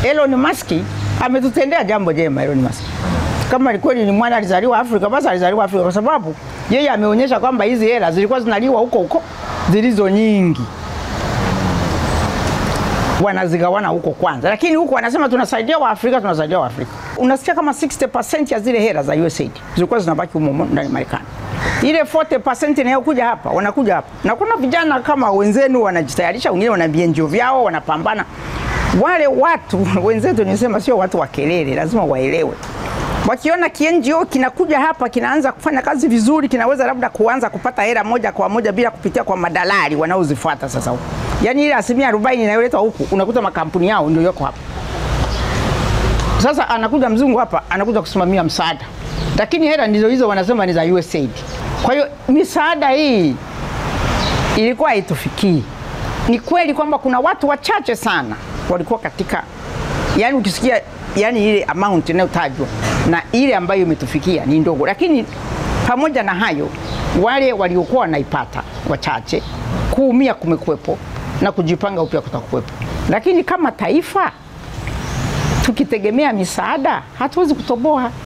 Elon Musk ametutendea jambo jema. Elon Musk, kama kweli ni mwana alizaliwa Afrika, basi alizaliwa Afrika, kwa sababu yeye ameonyesha kwamba hizi hela zilikuwa zinaliwa huko zilizo nyingi, wanazigawana huko kwanza, lakini huko wanasema tunasaidia wa Afrika, tunasaidia wa Afrika. Unasikia kama 60% ya zile hela za USAID zilikuwa zinabaki huko ndani Marekani. Ile 40% inayokuja hapa, wanakuja hapa. Na kuna vijana kama wenzenu wanajitayarisha, wengine wana BNGO vyao, wanapambana. Wale watu wenzetu nisema sio watu wa kelele, lazima waelewe. Wakiona KNGO kinakuja hapa, kinaanza kufanya kazi vizuri, kinaweza labda kuanza kupata hela moja kwa moja bila kupitia kwa madalali wanaozifuata sasa huko. Yaani ile 40% inayoletwa huku, unakuta makampuni yao ndio yako hapa. Sasa anakuja mzungu hapa, anakuja kusimamia msaada. Lakini hela ndizo hizo wanasema ni za USAID. Kwa hiyo misaada hii ilikuwa haitufikii. Ni kweli kwamba kuna watu wachache sana walikuwa katika, yani ukisikia yani ile amount inayotajwa na ile ambayo imetufikia ni ndogo, lakini pamoja na hayo wale waliokuwa wanaipata wachache, kuumia kumekuwepo na kujipanga upya kutakuwepo. Lakini kama taifa tukitegemea misaada hatuwezi kutoboa.